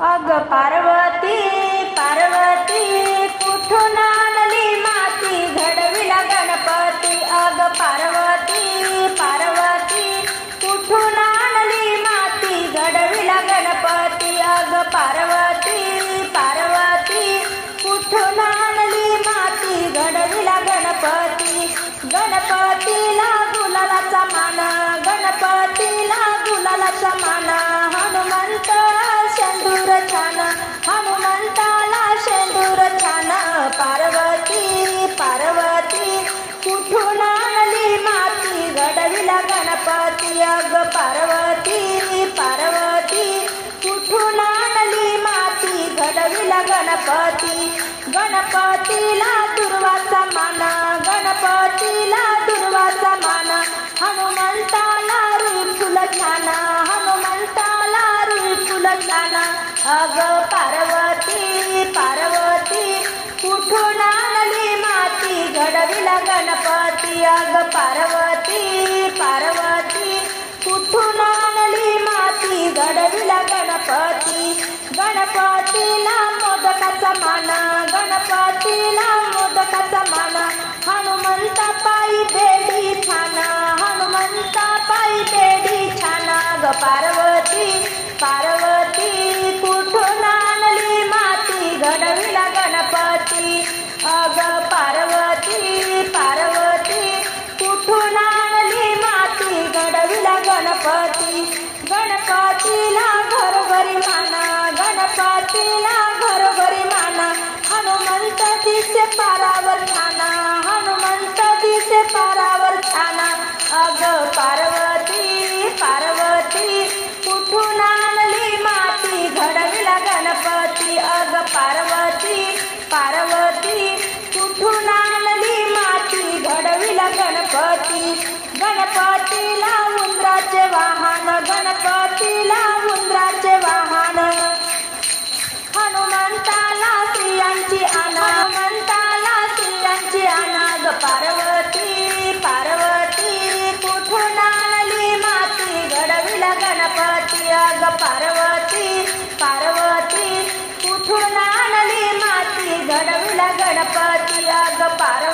अग पार्वती पार्वती कुठून आणली माती घडविला गणपती। अग पार्वती पार्वती कुठून आणली माती घडविला गणपती। अग पार्वती पार्वती कुठून आणली माती घडविला गणपती। गणपतीला गुलालाचा मान गणपतीला गुलालाचा मान हनुमंत शेंदूर छान हनुमंताला शेंदूर छान। पार्वती पार्वती कुठून आणली माती घडविला गणपती। अग पार्वती पार्वती कुठून आणली माती घडविला गणपती। गणपतीला दुर्वाचा मान गणपतीला दुर्वाचा मान हनुमंताला रुई फुल छान हनुमंताला रुई फुल छान। अग पार्वती पार्वती कुठून आणली माती घडविला गणपती। अग पार्वती पार्वती कुठून आणली माती घडविला गणपती। गणपतीला मोदकाचा मान गणपतीला मोदकाचा मान हनुमंता पायी बेडी छान हनुमंता पायी बेडी छान। अग पार्वती पार्वती कुठून आणली माती घडविला गणपती। अग पार्वती पार्वती कुठून आणली माती घडविला गणपती। गणपतीला घरोघरी मान गणपतीला घरोघरी मान हनुमंत दिसे पारावर छान हनुमंत दिसे पारावर छान। अग पार्वती पार्वती कुठून आणली माती घडविला गणपती। अग पार्वती पार्वती कुठून आणली माती घडविला गणपती। गणपतीला उंदराचे वाहन गणपतीला उंदराचे वाहन हनुमंताला स्त्रियांची आण हनुमंताला स्त्रियांची आण। अग पार्वती पार्वती कुठून आणली माती घडविला गणपती। अग पार्वती पार्वती कुठून आणली माती घडविला गणपती। अग पार्वती